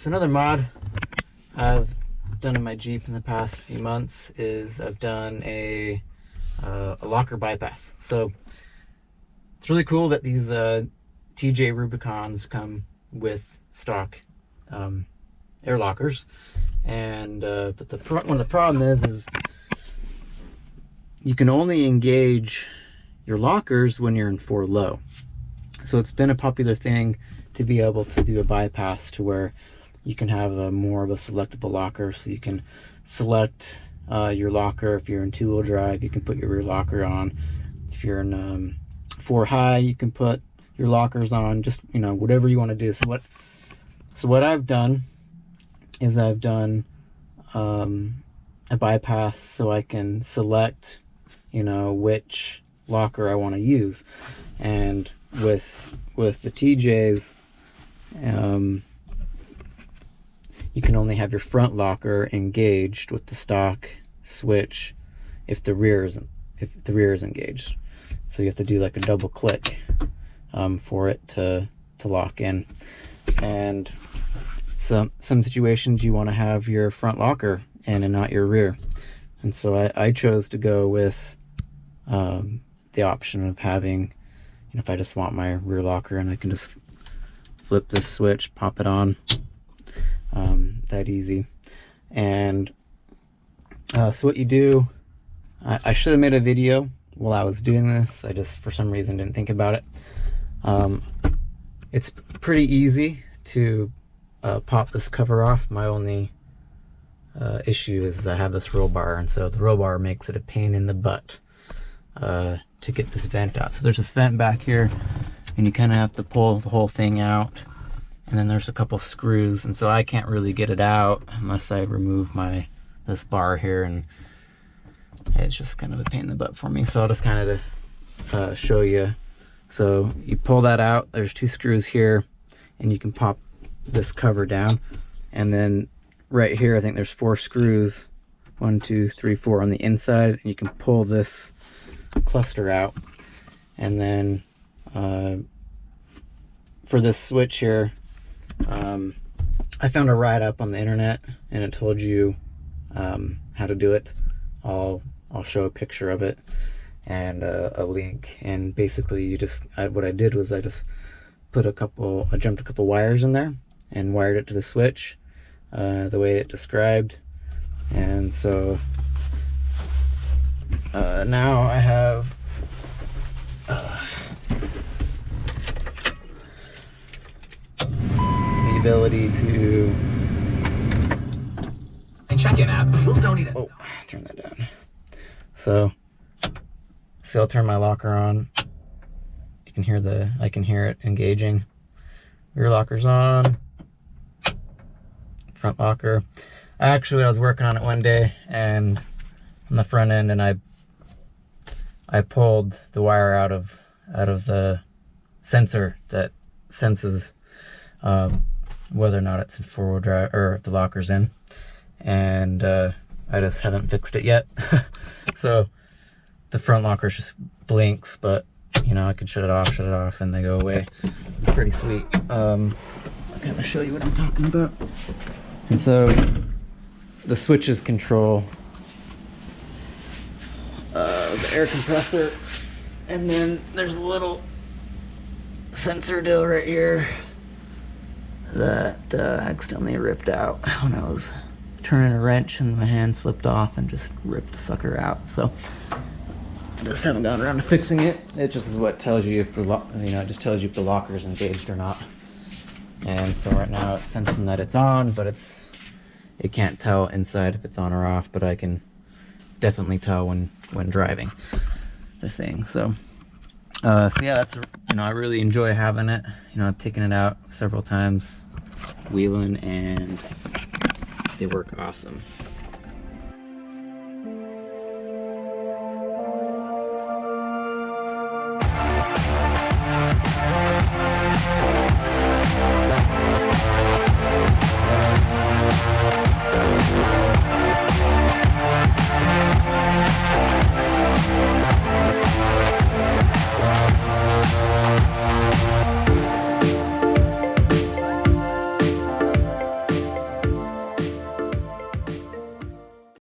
So another mod I've done in my Jeep in the past few months is I've done a locker bypass. So it's really cool that these TJ Rubicons come with stock air lockers, and but one of the problems is you can only engage your lockers when you're in 4 low. So it's been a popular thing to be able to do a bypass to where you can have more of a selectable locker. So you can select your locker. If you're in 2-wheel drive, you can put your rear locker on. If you're in 4 high, you can put your lockers on, just, you know, whatever you want to do. So what I've done is I've done a bypass so I can select, you know, which locker I want to use. And with the TJs, you can only have your front locker engaged with the stock switch if the rear is engaged. So you have to do like a double click for it to lock in. And some situations you want to have your front locker in and not your rear. And so I chose to go with the option of having, you know, if I just want my rear locker, and I can just flip this switch, pop it on, that easy. And so what you do, I should have made a video while I was doing this. I just for some reason didn't think about it. It's pretty easy to pop this cover off. My only issue is I have this roll bar, and so the roll bar makes it a pain in the butt to get this vent out. So there's this vent back here, and you kind of have to pull the whole thing out, and then there's a couple screws, and so I can't really get it out unless I remove this bar here, and it's just kind of a pain in the butt for me. So I'll just kind of show you. So you pull that out, there's 2 screws here, and you can pop this cover down, and then right here I think there's 4 screws, 1 2 3 4 on the inside, and you can pull this cluster out. And then for this switch here, I found a write-up on the internet, and it told you how to do it. I'll show a picture of it and a link. And basically you just, what I did was I just put I jumped a couple wires in there and wired it to the switch the way it described. And so now I have the ability to check-in app. Don't need it. Oh, turn that down. So I'll turn my locker on. You can hear I can hear it engaging. Rear locker's on. Front locker. Actually, I was working on it one day, and on the front end, and I pulled the wire out of the sensor that senses whether or not it's in 4-wheel drive or if the locker's in, and I just haven't fixed it yet. So the front locker just blinks, but you know, I can shut it off, and they go away. It's pretty sweet. I'll kind of show you what I'm talking about. And so the switches control the air compressor, and then there's a little sensor deal right here that accidentally ripped out when I was turning a wrench, and my hand slipped off and just ripped the sucker out. So I just haven't gotten around to fixing it. It just is what tells you if it just tells you if the locker is engaged or not. And so right now it's sensing that it's on, but it can't tell inside if it's on or off, but I can definitely tell when driving the thing. So yeah, that's, you know, I really enjoy having it. You know, I've taken it out several times wheeling, and they work awesome.